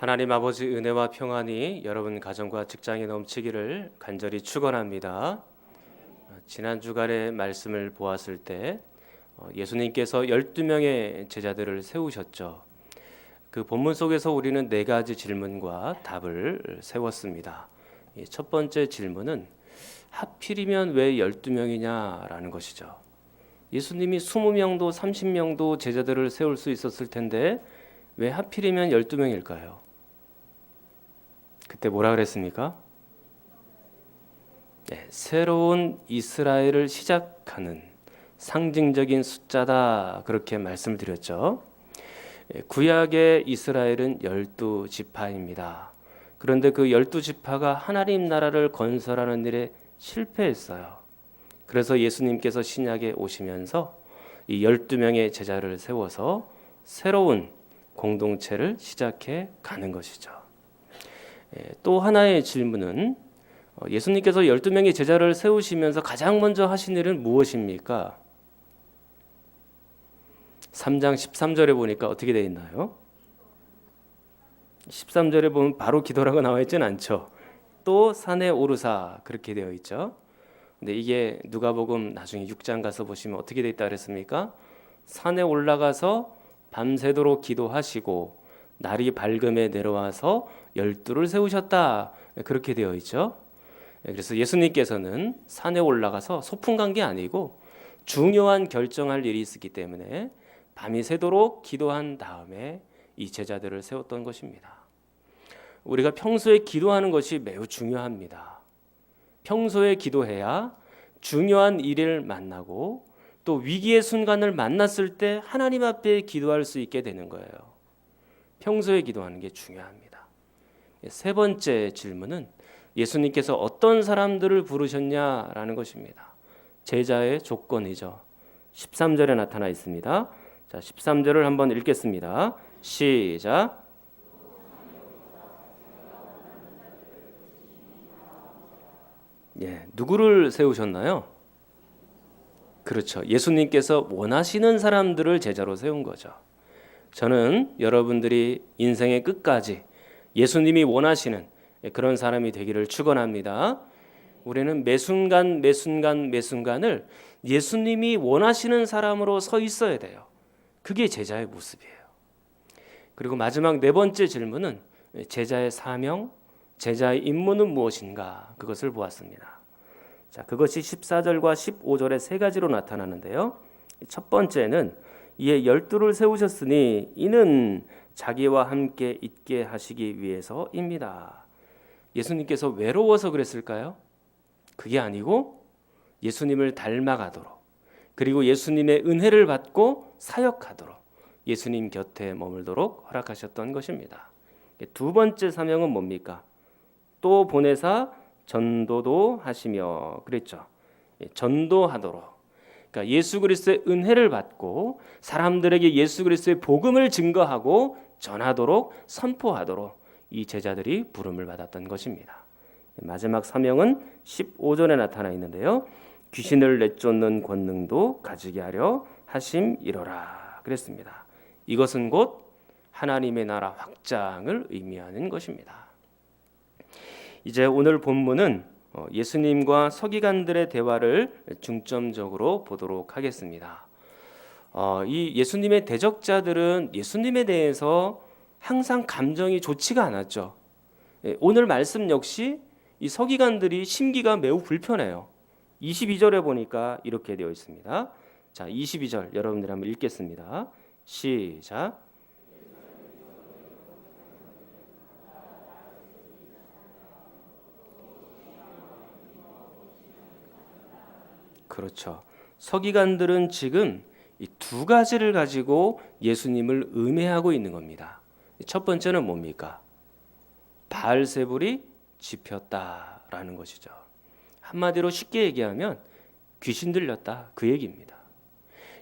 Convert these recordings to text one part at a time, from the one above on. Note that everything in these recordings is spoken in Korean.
하나님 아버지 은혜와 평안이 여러분 가정과 직장에 넘치기를 간절히 축원합니다. 지난 주간의 말씀을 보았을 때 예수님께서 12명의 제자들을 세우셨죠. 그 본문 속에서 우리는 네 가지 질문과 답을 세웠습니다. 첫 번째 질문은 하필이면 왜 12명이냐라는 것이죠. 예수님이 20명도 30명도 제자들을 세울 수 있었을 텐데 왜 하필이면 12명일까요? 그때 뭐라 그랬습니까? 네, 새로운 이스라엘을 시작하는 상징적인 숫자다, 그렇게 말씀을 드렸죠. 구약의 이스라엘은 12지파입니다. 그런데 그 12지파가 하나님 나라를 건설하는 일에 실패했어요. 그래서 예수님께서 신약에 오시면서 이 12명의 제자를 세워서 새로운 공동체를 시작해 가는 것이죠. 또 하나의 질문은 예수님께서 12명의 제자를 세우시면서 가장 먼저 하신 일은 무엇입니까? 3장 13절에 보니까 어떻게 되어 있나요? 13절에 보면 바로 기도라고 나와 있지는 않죠. 또 산에 오르사, 그렇게 되어 있죠. 근데 이게 누가복음 나중에 6장 가서 보시면 어떻게 되어 있다 그랬습니까? 산에 올라가서 밤새도록 기도하시고 날이 밝음에 내려와서 12를 세우셨다, 그렇게 되어 있죠. 그래서 예수님께서는 산에 올라가서 소풍 간 게 아니고 중요한 결정할 일이 있었기 때문에 밤이 새도록 기도한 다음에 이 제자들을 세웠던 것입니다. 우리가 평소에 기도하는 것이 매우 중요합니다. 평소에 기도해야 중요한 일을 만나고 또 위기의 순간을 만났을 때 하나님 앞에 기도할 수 있게 되는 거예요. 평소에 기도하는 게 중요합니다. 세 번째 질문은 예수님께서 어떤 사람들을 부르셨냐라는 것입니다. 제자의 조건이죠. 13절에 나타나 있습니다. 자, 13절을 한번 읽겠습니다. 시작. 누구를 세우셨나요? 그렇죠. 예수님께서 원하시는 사람들을 제자로 세운 거죠. 저는 여러분들이 인생의 끝까지 예수님이 원하시는 그런 사람이 되기를 축원합니다. 우리는 매 순간 매순간을 예수님이 원하시는 사람으로 서 있어야 돼요. 그게 제자의 모습이에요. 그리고 마지막 네 번째 질문은 제자의 사명, 제자의 임무는 무엇인가, 그것을 보았습니다. 자, 그것이 14절과 15절에 세 가지로 나타나는데요. 첫 번째는 이에 12를 세우셨으니 이는 자기와 함께 있게 하시기 위해서입니다. 예수님께서 외로워서 그랬을까요? 그게 아니고 예수님을 닮아가도록, 그리고 예수님의 은혜를 받고 사역하도록, 예수님 곁에 머물도록 허락하셨던 것입니다. 두 번째 사명은 뭡니까? 또 보내사 전도도 하시며, 그랬죠. 전도하도록. 그러니까 예수 그리스도의 은혜를 받고 사람들에게 예수 그리스도의 복음을 증거하고 전하도록, 선포하도록 이 제자들이 부름을 받았던 것입니다. 마지막 사명은 15절에 나타나 있는데요. 귀신을 내쫓는 권능도 가지게 하려 하심이로라 그랬습니다. 이것은 곧 하나님의 나라 확장을 의미하는 것입니다. 이제 오늘 본문은 예수님과 서기관들의 대화를 중점적으로 보도록 하겠습니다. 이 예수님의 대적자들은 예수님에 대해서 항상 감정이 좋지가 않았죠. 오늘 말씀 역시 이 서기관들이 심기가 매우 불편해요. 22절에 보니까 이렇게 되어 있습니다. 자, 22절 여러분들 한번 읽겠습니다. 시작. 그렇죠. 서기관들은 지금 이 두 가지를 가지고 예수님을 음해하고 있는 겁니다. 첫 번째는 뭡니까? 바알세불이 짚혔다라는 것이죠. 한마디로 쉽게 얘기하면 귀신 들렸다, 그 얘기입니다.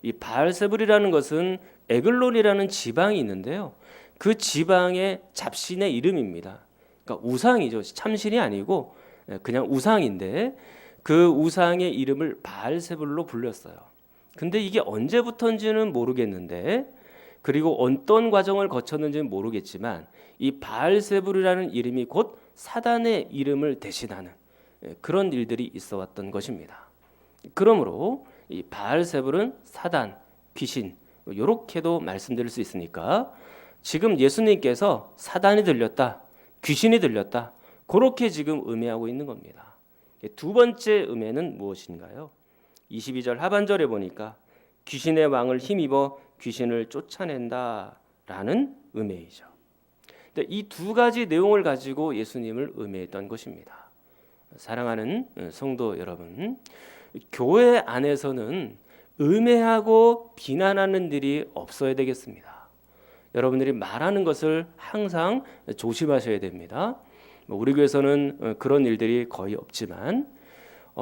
이 바알세불이라는 것은 에글론이라는 지방이 있는데요. 그 지방의 잡신의 이름입니다. 그러니까 우상이죠. 참신이 아니고 그냥 우상인데 그 우상의 이름을 바알세불로 불렸어요. 근데 이게 언제부터인지는 모르겠는데 그리고 어떤 과정을 거쳤는지는 모르겠지만 이 바알세불이라는 이름이 곧 사단의 이름을 대신하는 그런 일들이 있어 왔던 것입니다. 그러므로 이 바알세불은 사단, 귀신 이렇게도 말씀드릴 수 있으니까 지금 예수님께서 사단이 들렸다, 귀신이 들렸다 그렇게 지금 의미하고 있는 겁니다. 두 번째 의미는 무엇인가요? 22절 하반절에 보니까 귀신의 왕을 힘입어 귀신을 쫓아낸다라는 의미이죠. 이 두 가지 내용을 가지고 예수님을 의미했던 것입니다. 사랑하는 성도 여러분, 교회 안에서는 음해하고 비난하는 일이 없어야 되겠습니다. 여러분들이 말하는 것을 항상 조심하셔야 됩니다. 우리 교회에서는 그런 일들이 거의 없지만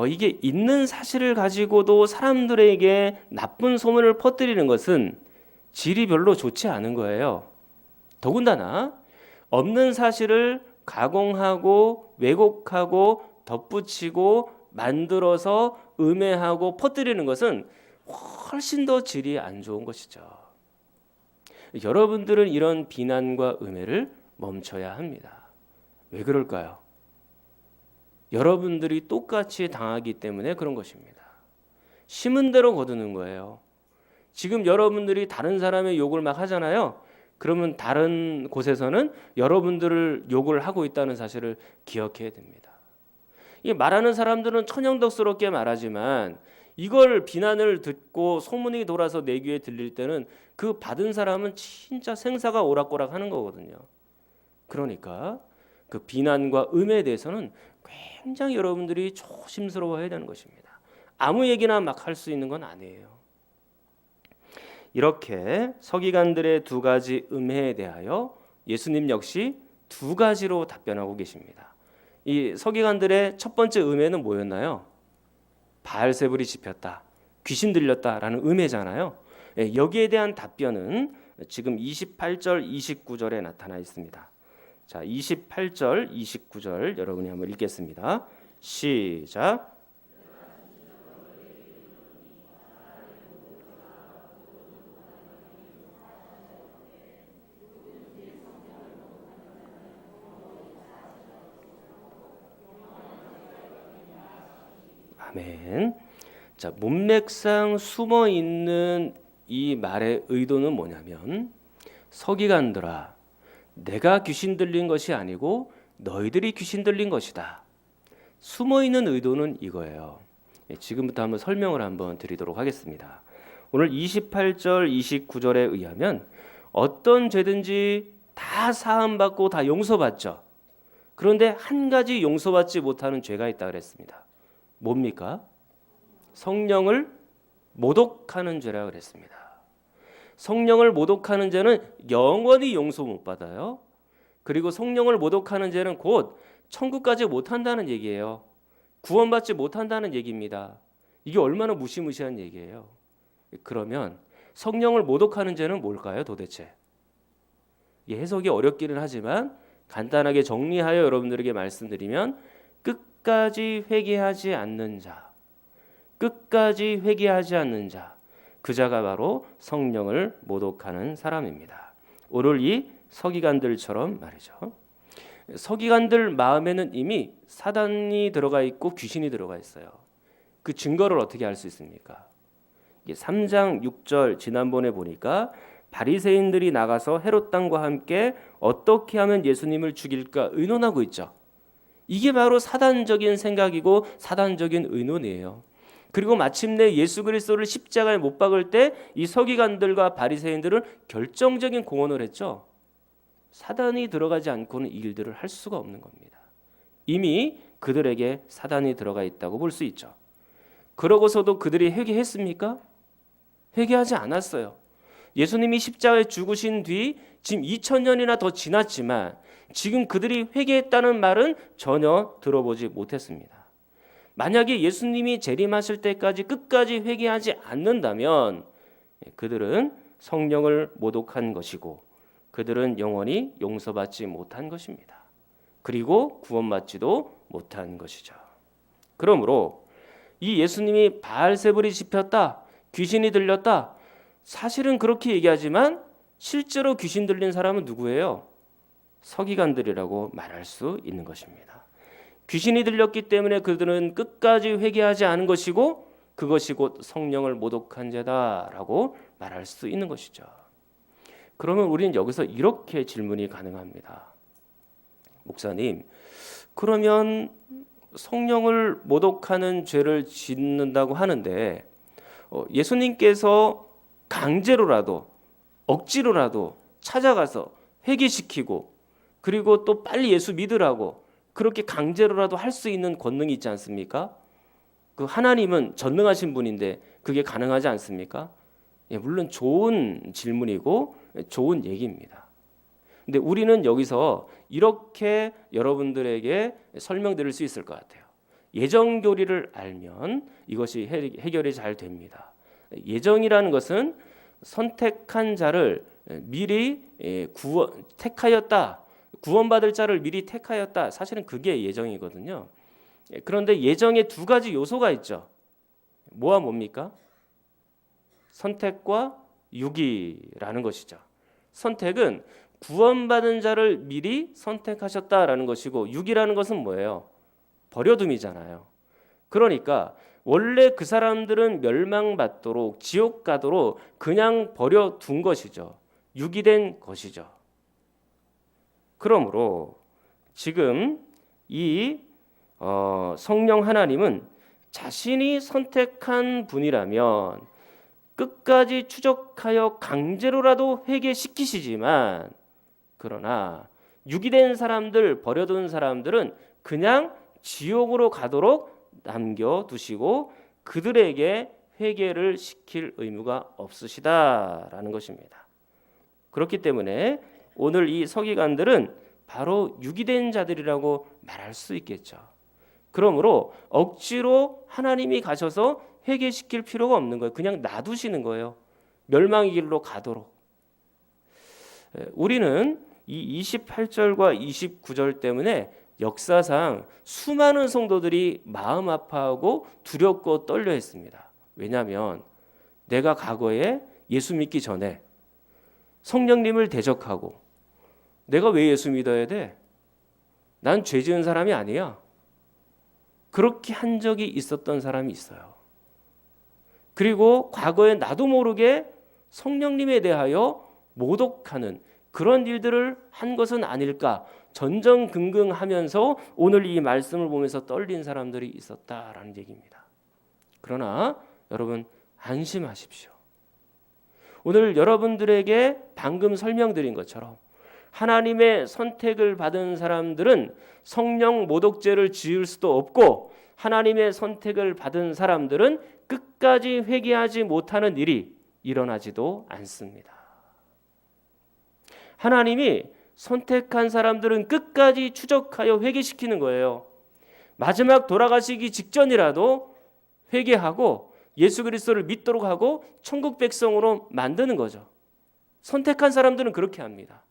이게 있는 사실을 가지고도 사람들에게 나쁜 소문을 퍼뜨리는 것은 질이 별로 좋지 않은 거예요. 더군다나 없는 사실을 가공하고 왜곡하고 덧붙이고 만들어서 음해하고 퍼뜨리는 것은 훨씬 더 질이 안 좋은 것이죠. 여러분들은 이런 비난과 음해를 멈춰야 합니다. 왜 그럴까요? 여러분들이 똑같이 당하기 때문에 그런 것입니다. 심은 대로 거두는 거예요. 지금 여러분들이 다른 사람의 욕을 막 하잖아요. 그러면 다른 곳에서는 여러분들을 욕을 하고 있다는 사실을 기억해야 됩니다. 이 말하는 사람들은 천연덕스럽게 말하지만 이걸 비난을 듣고 소문이 돌아서 내 귀에 들릴 때는 그 받은 사람은 진짜 생사가 오락가락 하는 거거든요. 그러니까 그 비난과 음해에 대해서는 굉장히 여러분들이 조심스러워해야 되는 것입니다. 아무 얘기나 막 할 수 있는 건 아니에요. 이렇게 서기관들의 두 가지 음해에 대하여 예수님 역시 두 가지로 답변하고 계십니다. 이 서기관들의 첫 번째 음해는 뭐였나요? 바알세불이 짚였다, 귀신 들렸다라는 음해잖아요. 여기에 대한 답변은 지금 28절, 29절에 나타나 있습니다. 자, 28절, 29절 여러분이 한번 읽겠습니다. 시작. 아멘. 자, 문맥상 숨어 있는 이 말의 의도는 뭐냐면 서기관들아, 내가 귀신 들린 것이 아니고 너희들이 귀신 들린 것이다. 숨어 있는 의도는 이거예요. 지금부터 한번 설명을 한번 드리도록 하겠습니다. 오늘 28절, 29절에 의하면 어떤 죄든지 다 사함받고 다 용서받죠. 그런데 한 가지 용서받지 못하는 죄가 있다 그랬습니다. 뭡니까? 성령을 모독하는 죄라 그랬습니다. 성령을 모독하는 죄는 영원히 용서 못 받아요. 그리고 성령을 모독하는 죄는 곧 천국까지 못 한다는 얘기예요. 구원받지 못한다는 얘기입니다. 이게 얼마나 무시무시한 얘기예요. 그러면 성령을 모독하는 죄는 뭘까요, 도대체? 이게 해석이 어렵기는 하지만 간단하게 정리하여 여러분들에게 말씀드리면 끝까지 회개하지 않는 자, 끝까지 회개하지 않는 자, 그 자가 바로 성령을 모독하는 사람입니다. 오늘 이 서기관들처럼 말이죠. 서기관들 마음에는 이미 사단이 들어가 있고 귀신이 들어가 있어요. 그 증거를 어떻게 알 수 있습니까? 3장 6절 지난번에 보니까 바리새인들이 나가서 헤롯 왕과 함께 어떻게 하면 예수님을 죽일까 의논하고 있죠. 이게 바로 사단적인 생각이고 사단적인 의논이에요. 그리고 마침내 예수 그리스도를 십자가에 못 박을 때 이 서기관들과 바리새인들은 결정적인 공언을 했죠. 사단이 들어가지 않고는 이 일들을 할 수가 없는 겁니다. 이미 그들에게 사단이 들어가 있다고 볼 수 있죠. 그러고서도 그들이 회개했습니까? 회개하지 않았어요. 예수님이 십자가에 죽으신 뒤 지금 2000년이나 더 지났지만 지금 그들이 회개했다는 말은 전혀 들어보지 못했습니다. 만약에 예수님이 재림하실 때까지 끝까지 회개하지 않는다면 그들은 성령을 모독한 것이고 그들은 영원히 용서받지 못한 것입니다. 그리고 구원받지도 못한 것이죠. 그러므로 이 예수님이 바알세불이 짚혔다, 귀신이 들렸다, 사실은 그렇게 얘기하지만 실제로 귀신 들린 사람은 누구예요? 서기관들이라고 말할 수 있는 것입니다. 귀신이 들렸기 때문에 그들은 끝까지 회개하지 않은 것이고 그것이 곧 성령을 모독한 죄다라고 말할 수 있는 것이죠. 그러면 우리는 여기서 이렇게 질문이 가능합니다. 목사님, 그러면 성령을 모독하는 죄를 짓는다고 하는데 예수님께서 강제로라도 억지로라도 찾아가서 회개시키고 그리고 또 빨리 예수 믿으라고 그렇게 강제로라도 할 수 있는 권능이 있지 않습니까? 그 하나님은 전능하신 분인데 그게 가능하지 않습니까? 예, 물론 좋은 질문이고 좋은 얘기입니다. 근데 우리는 여기서 이렇게 여러분들에게 설명드릴 수 있을 것 같아요. 예정 교리를 알면 이것이 해결이 잘 됩니다. 예정이라는 것은 선택한 자를 미리 택하였다. 구원받을 자를 미리 택하였다. 사실은 그게 예정이거든요. 그런데 예정에 두 가지 요소가 있죠. 뭐와 뭡니까? 선택과 유기라는 것이죠. 선택은 구원받은 자를 미리 선택하셨다라는 것이고 유기라는 것은 뭐예요? 버려둠이잖아요. 그러니까 원래 그 사람들은 멸망받도록 지옥 가도록 그냥 버려둔 것이죠. 유기된 것이죠. 그러므로 지금 이 성령 하나님은 자신이 선택한 분이라면 끝까지 추적하여 강제로라도 회개시키시지만 그러나 유기된 사람들, 버려둔 사람들은 그냥 지옥으로 가도록 남겨두시고 그들에게 회개를 시킬 의무가 없으시다라는 것입니다. 그렇기 때문에 오늘 이 서기관들은 바로 유기된 자들이라고 말할 수 있겠죠. 그러므로 억지로 하나님이 가셔서 회개시킬 필요가 없는 거예요. 그냥 놔두시는 거예요. 멸망의 길로 가도록. 우리는 이 28절과 29절 때문에 역사상 수많은 성도들이 마음 아파하고 두렵고 떨려 했습니다. 왜냐하면 내가 과거에 예수 믿기 전에 성령님을 대적하고 내가 왜 예수 믿어야 돼? 난 죄 지은 사람이 아니야. 그렇게 한 적이 있었던 사람이 있어요. 그리고 과거에 나도 모르게 성령님에 대하여 모독하는 그런 일들을 한 것은 아닐까 전전긍긍하면서 오늘 이 말씀을 보면서 떨린 사람들이 있었다라는 얘기입니다. 그러나 여러분 안심하십시오. 오늘 여러분들에게 방금 설명드린 것처럼 하나님의 선택을 받은 사람들은 성령 모독죄를 지을 수도 없고 하나님의 선택을 받은 사람들은 끝까지 회개하지 못하는 일이 일어나지도 않습니다. 하나님이 선택한 사람들은 끝까지 추적하여 회개시키는 거예요. 마지막 돌아가시기 직전이라도 회개하고 예수 그리스도를 믿도록 하고 천국 백성으로 만드는 거죠. 선택한 사람들은 그렇게 합니다.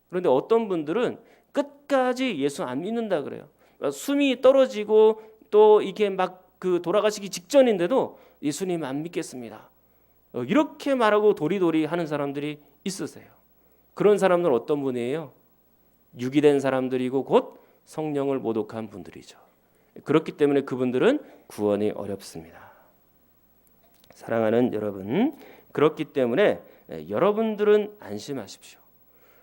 그런데 어떤 분들은 끝까지 예수 안 믿는다 그래요. 숨이 떨어지고 또 이게 막 그 돌아가시기 직전인데도 예수님 안 믿겠습니다. 이렇게 말하고 도리도리 하는 사람들이 있으세요. 그런 사람들은 어떤 분이에요? 유기된 사람들이고 곧 성령을 모독한 분들이죠. 그렇기 때문에 그분들은 구원이 어렵습니다. 사랑하는 여러분, 그렇기 때문에 여러분들은 안심하십시오.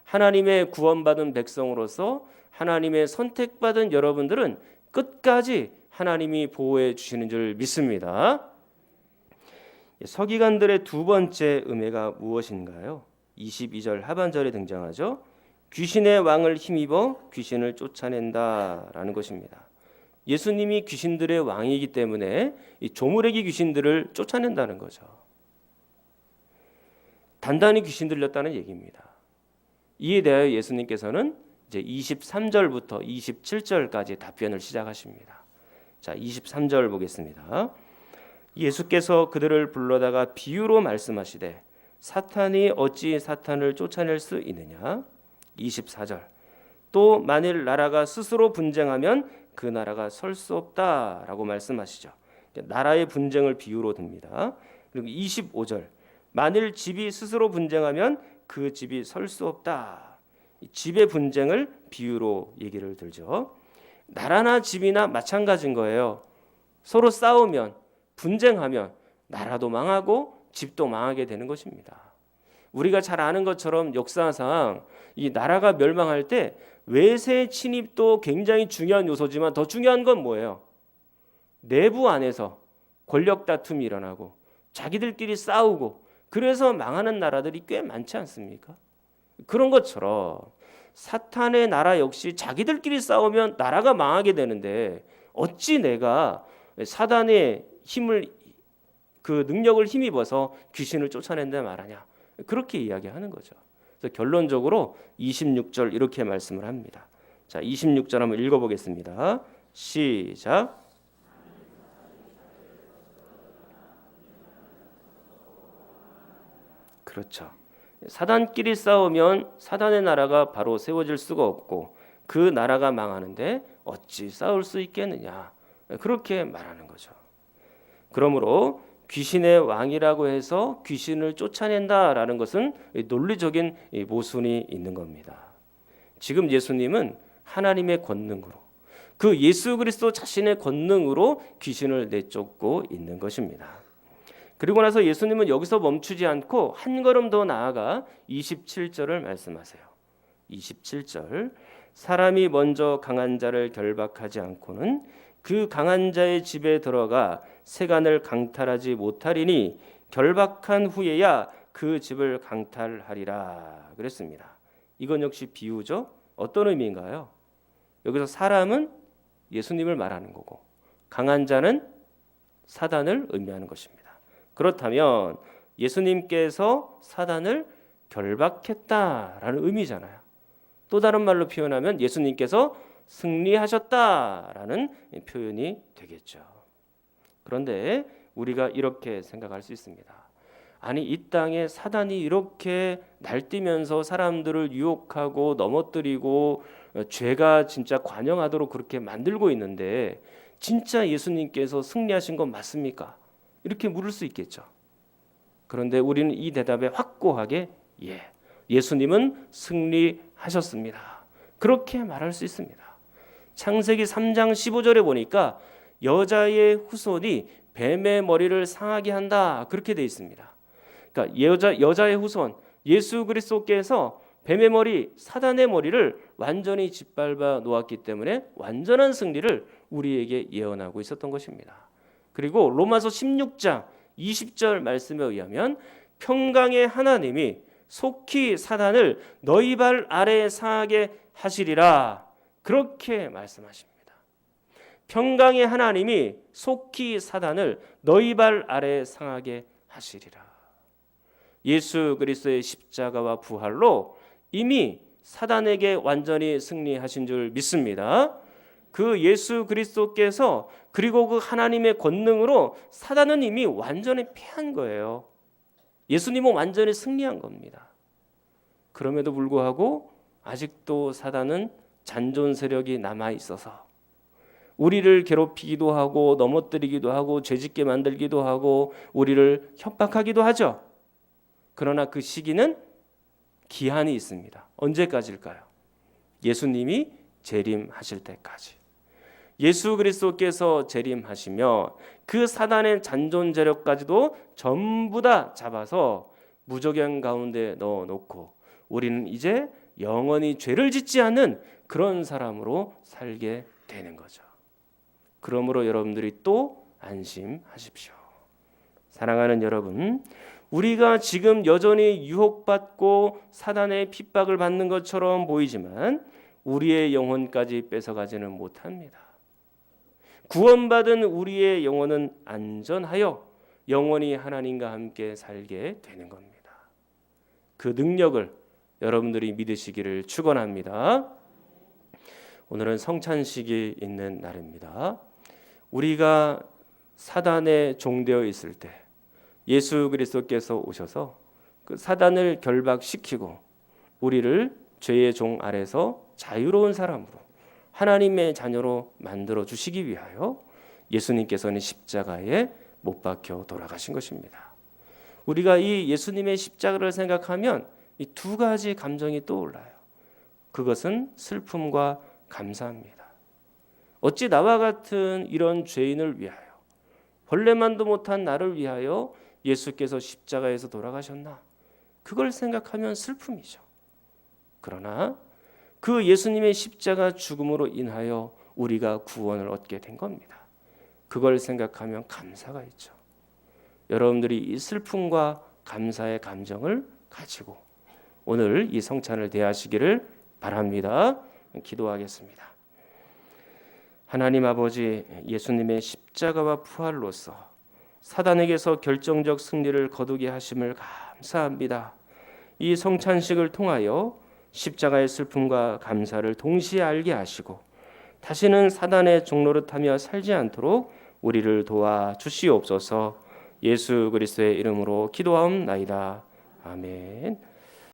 하나님의 구원받은 백성으로서 하나님의 선택받은 여러분들은 끝까지 하나님이 보호해 주시는 줄 믿습니다. 서기관들의 두 번째 음해가 무엇인가요? 22절 하반절에 등장하죠. 귀신의 왕을 힘입어 귀신을 쫓아낸다라는 것입니다. 예수님이 귀신들의 왕이기 때문에 이 조무래기 귀신들을 쫓아낸다는 거죠. 단단히 귀신 들렸다는 얘기입니다. 이에 대하여 예수님께서는 이제 23절부터 27절까지 답변을 시작하십니다. 자, 23절 보겠습니다. 예수께서 그들을 불러다가 비유로 말씀하시되 사탄이 어찌 사탄을 쫓아낼 수 있느냐? 24절. 또 만일 나라가 스스로 분쟁하면 그 나라가 설 수 없다라고 말씀하시죠. 나라의 분쟁을 비유로 듭니다. 그리고 25절. 만일 집이 스스로 분쟁하면 그 집이 설 수 없다. 집의 분쟁을 비유로 얘기를 들죠. 나라나 집이나 마찬가지인 거예요. 서로 싸우면, 분쟁하면 나라도 망하고 집도 망하게 되는 것입니다. 우리가 잘 아는 것처럼 역사상 이 나라가 멸망할 때 외세 침입도 굉장히 중요한 요소지만 더 중요한 건 뭐예요? 내부 안에서 권력 다툼이 일어나고 자기들끼리 싸우고 그래서 망하는 나라들이 꽤 많지 않습니까? 그런 것처럼 사탄의 나라 역시 자기들끼리 싸우면 나라가 망하게 되는데 어찌 내가 사단의 힘을 그 능력을 힘입어서 귀신을 쫓아낸다 말하냐? 그렇게 이야기하는 거죠. 그래서 결론적으로 26절 이렇게 말씀을 합니다. 자, 26절 한번 읽어보겠습니다. 시작. 그렇죠. 사단끼리 싸우면 사단의 나라가 바로 세워질 수가 없고 그 나라가 망하는데 어찌 싸울 수 있겠느냐. 그렇게 말하는 거죠. 그러므로 귀신의 왕이라고 해서 귀신을 쫓아낸다라는 것은 논리적인 모순이 있는 겁니다. 지금 예수님은 하나님의 권능으로 그 예수 그리스도 자신의 권능으로 귀신을 내쫓고 있는 것입니다. 그리고 나서 예수님은 여기서 멈추지 않고 한 걸음 더 나아가 27절을 말씀하세요. 27절 사람이 먼저 강한 자를 결박하지 않고는 그 강한 자의 집에 들어가 세간을 강탈하지 못하리니 결박한 후에야 그 집을 강탈하리라 그랬습니다. 이건 역시 비유죠. 어떤 의미인가요? 여기서 사람은 예수님을 말하는 거고 강한 자는 사단을 의미하는 것입니다. 그렇다면 예수님께서 사단을 결박했다라는 의미잖아요. 또 다른 말로 표현하면 예수님께서 승리하셨다라는 표현이 되겠죠. 그런데 우리가 이렇게 생각할 수 있습니다. 아니 이 땅에 사단이 이렇게 날뛰면서 사람들을 유혹하고 넘어뜨리고 죄가 진짜 관영하도록 그렇게 만들고 있는데 진짜 예수님께서 승리하신 건 맞습니까? 이렇게 물을 수 있겠죠. 그런데 우리는 이 대답에 확고하게 예수님은 승리하셨습니다. 그렇게 말할 수 있습니다. 창세기 3장 15절에 보니까 여자의 후손이 뱀의 머리를 상하게 한다 그렇게 되어 있습니다. 그러니까 여자의 후손 예수 그리스도께서 뱀의 머리 사단의 머리를 완전히 짓밟아 놓았기 때문에 완전한 승리를 우리에게 예언하고 있었던 것입니다. 그리고 로마서 16장 20절 말씀에 의하면 평강의 하나님이 속히 사단을 너희 발 아래에 상하게 하시리라 그렇게 말씀하십니다. 평강의 하나님이 속히 사단을 너희 발 아래에 상하게 하시리라. 예수 그리스도의 십자가와 부활로 이미 사단에게 완전히 승리하신 줄 믿습니다. 그 예수 그리스도께서 그리고 그 하나님의 권능으로 사단은 이미 완전히 패한 거예요. 예수님은 완전히 승리한 겁니다. 그럼에도 불구하고 아직도 사단은 잔존 세력이 남아 있어서 우리를 괴롭히기도 하고 넘어뜨리기도 하고 죄짓게 만들기도 하고 우리를 협박하기도 하죠. 그러나 그 시기는 기한이 있습니다. 언제까지일까요? 예수님이 재림하실 때까지. 예수 그리스도께서 재림하시면 그 사단의 잔존 세력까지도 전부 다 잡아서 무저갱 가운데 넣어놓고 우리는 이제 영원히 죄를 짓지 않는 그런 사람으로 살게 되는 거죠. 그러므로 여러분들이 또 안심하십시오. 사랑하는 여러분, 우리가 지금 여전히 유혹받고 사단의 핍박을 받는 것처럼 보이지만 우리의 영혼까지 뺏어가지는 못합니다. 구원받은 우리의 영혼은 안전하여 영원히 하나님과 함께 살게 되는 겁니다. 그 능력을 여러분들이 믿으시기를 축원합니다. 오늘은 성찬식이 있는 날입니다. 우리가 사단에 종되어 있을 때 예수 그리스도께서 오셔서 그 사단을 결박시키고 우리를 죄의 종 아래서 자유로운 사람으로 하나님의 자녀로 만들어 주시기 위하여 예수님께서는 십자가에 못 박혀 돌아가신 것입니다. 우리가 이 예수님의 십자가를 생각하면 이 두 가지 감정이 떠올라요. 그것은 슬픔과 감사입니다. 어찌 나와 같은 이런 죄인을 위하여, 벌레만도 못한 나를 위하여 예수께서 십자가에서 돌아가셨나? 그걸 생각하면 슬픔이죠. 그러나 그 예수님의 십자가 죽음으로 인하여 우리가 구원을 얻게 된 겁니다. 그걸 생각하면 감사가 있죠. 여러분들이 이 슬픔과 감사의 감정을 가지고 오늘 이 성찬을 대하시기를 바랍니다. 기도하겠습니다. 하나님 아버지, 예수님의 십자가와 부활로서 사단에게서 결정적 승리를 거두게 하심을 감사합니다. 이 성찬식을 통하여 십자가의 슬픔과 감사를 동시에 알게 하시고 다시는 사단의 종노릇하며 살지 않도록 우리를 도와 주시옵소서. 예수 그리스도의 이름으로 기도하옵나이다. 아멘.